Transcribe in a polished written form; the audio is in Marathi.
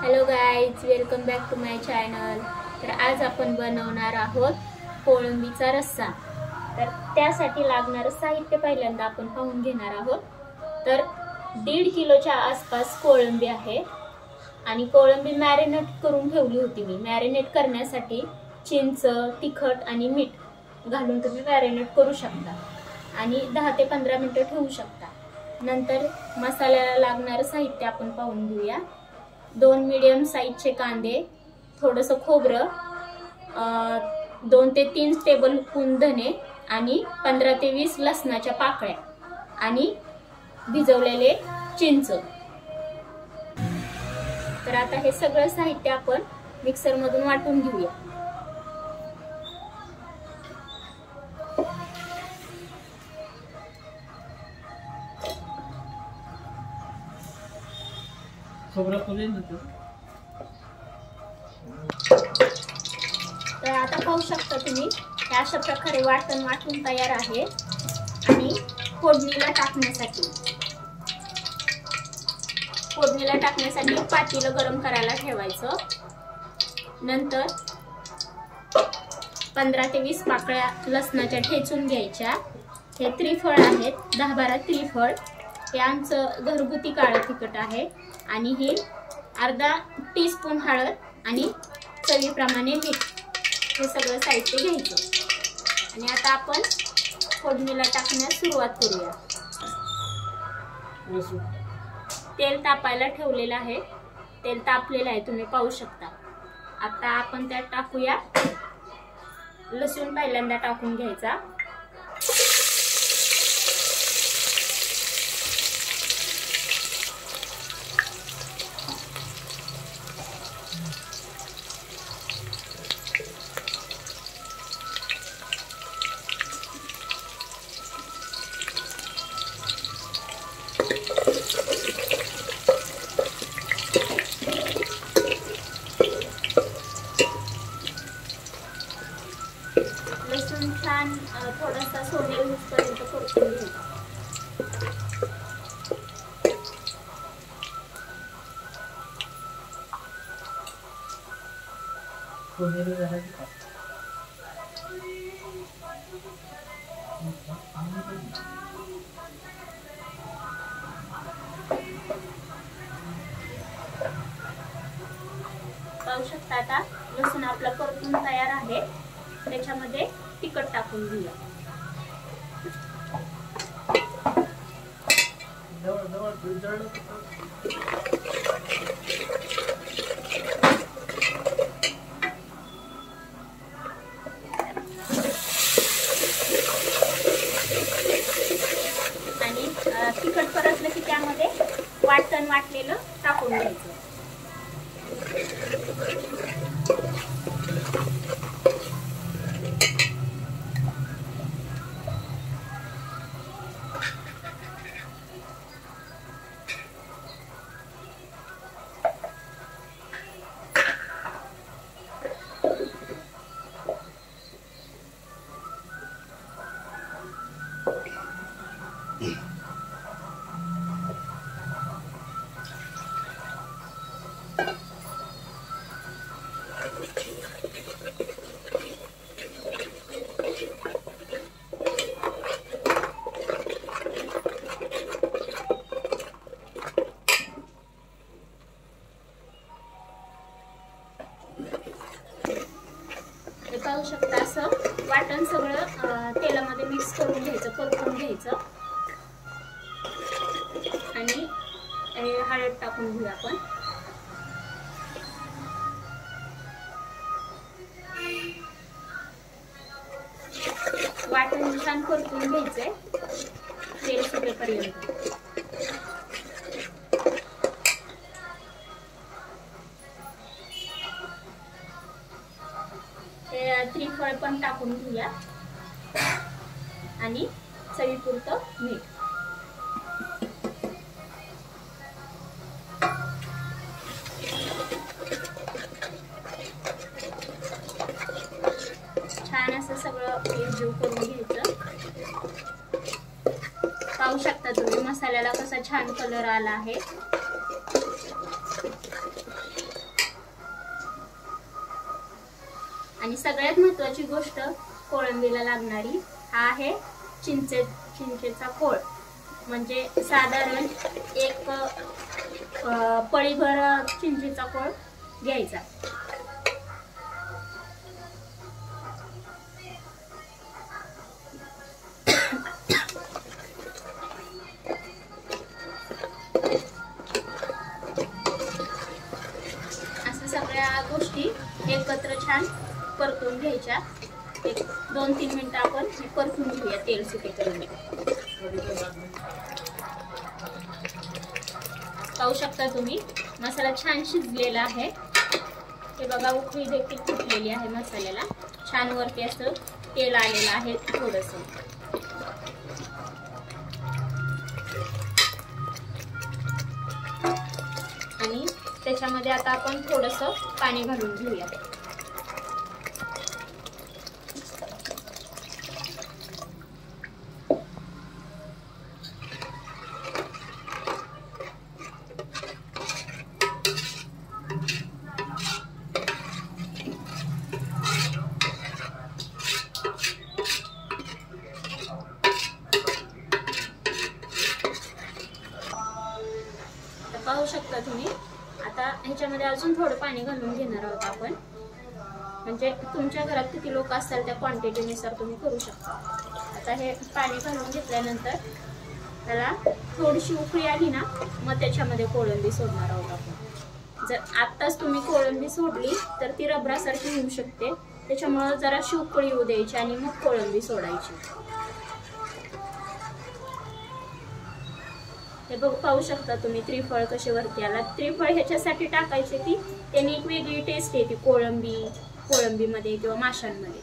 Hello guys, welcome back to my channel. तर आज आपण बनवणार आहोत कोळंबीचा रस्सा। तर त्यासाठी लागणारे साहित्य पहिल्यांदा आपण पाहून घेणार आहोत। तर 1.5 किलोच्या आसपास कोळंबी आहे आणि कोळंबी मॅरिनेट करून ठेवली होती मी। मॅरिनेट करण्यासाठी चिंच, तिखट आणि मीठ घालून तुम्ही मॅरिनेट करू शकता आणि 10 ते 15 मिनिटे ठेवू शकता। नंतर मसाल्याला लागणारे साहित्य आपण पाहून घेऊया। 2 मीडियम साइजचे कांदे, थोडस खोबरं, 2 ते 3 टेबलस्पून धने आणि 15 ते 20 लसणाच्या पाकळ्या आणि भिजवलेले चिंच। तर आता हे सगळं साहित्य आपण मिक्सर मधून वाटून घेऊया। तर आता पाहू शकता तुम्ही अशा प्रकारे वाटून तयार आहे। आणि फोडणीला टाकण्यासाठी पातेलं गरम करायला ठेवायचं। नंतर 15 ते 20 पाकळ्या लसणाच्या ठेचून घ्यायच्या। हे त्रिफळ आहेत, 10-12 त्रिफळ। हे आमचं घरगुती काळं तिखट आहे आणि हे अर्धा टीस्पून हळद आणि चवीप्रमाणे मीठ, हे सगळं साहित्य घ्यायचं। आणि आता आपण फोडणीला टाकण्यास सुरुवात करूया। तेल तापायला ठेवलेलं आहे, तेल तापलेलं आहे, तुम्ही पाहू शकता। आता आपण त्यात टाकूया लसूण। पहिल्यांदा टाकून घ्यायचा, लसूण छान थोडासा सोनेरी होईपर्यंत परतून घ्यायचा। पाहू शकता आता लसूण आपला परतून तयार आहे। त्याच्यामध्ये तिखट टाकून घेऊया। आणि तिखट परतलं की त्यामध्ये वाटण वाटलेलं टाकून घ्यायचं। पाहू शकता असं वाटण सगळं तेलामध्ये मिक्स करून घ्यायचं, परतून घ्यायचं। आणि हळद टाकून घेऊया आपण। वाटण छान परतून घ्यायचंय तेल सुटेपर्यंत। त्रिफळ पण टाकून घेऊया आणि चवीपुरतं मीठ। छान असं सगळं एकजीव करून घ्यायचं। पाहू शकता तुम्ही मसाल्याला कसा छान कलर आला आहे। आणि सगळ्यात महत्त्वाची गोष्ट कोळंबीला लागणारी हा आहे चिंचेचा कोळ, म्हणजे साधारण एक पळीभर चिंचेचा कोळ घ्यायचा. असं सगळ्या गोष्टी एकत्र छान परतून घ्यायच्या. एक 2-3 मिनिटं आपण परतून घेऊया तेल सुटेपर्यंत. पाहू शकता तुम्ही मसाला छान शिजलेला आहे. हे बघा उकळी देखील फुटलेली आहे मसाल्याला. छान वरती असं तेल आलेलं आहे थोडंसं. आणि त्याच्यामध्ये आता आपण थोडंसं पाणी घालून घेऊया. पाहू शकता तुम्ही. आता ह्याच्यामध्ये अजून थोडं पाणी घालून घेणार आहोत आपण. म्हणजे तुमच्या घरात किती लोक असतील त्या क्वांटिटीनुसार तुम्ही करू शकता. आता हे पाणी घालून घेतल्यानंतर त्याला थोडीशी उकळी आली ना, मग त्याच्यामध्ये कोळंबी सोडणार आहोत आपण. जर आत्ताच तुम्ही कोळंबी सोडली तर ती रबरासारखी होऊ शकते. त्याच्यामुळं जराशी उकळी येऊ द्यायची आणि मग कोळंबी सोडायची. हे बघू पाहू शकता तुम्ही त्रिफळ कसे वरती आला. त्रिफळ ह्याच्यासाठी टाकायचे की त्याने एक वेगळी टेस्ट येते कोळंबीमध्ये किंवा माशांमध्ये.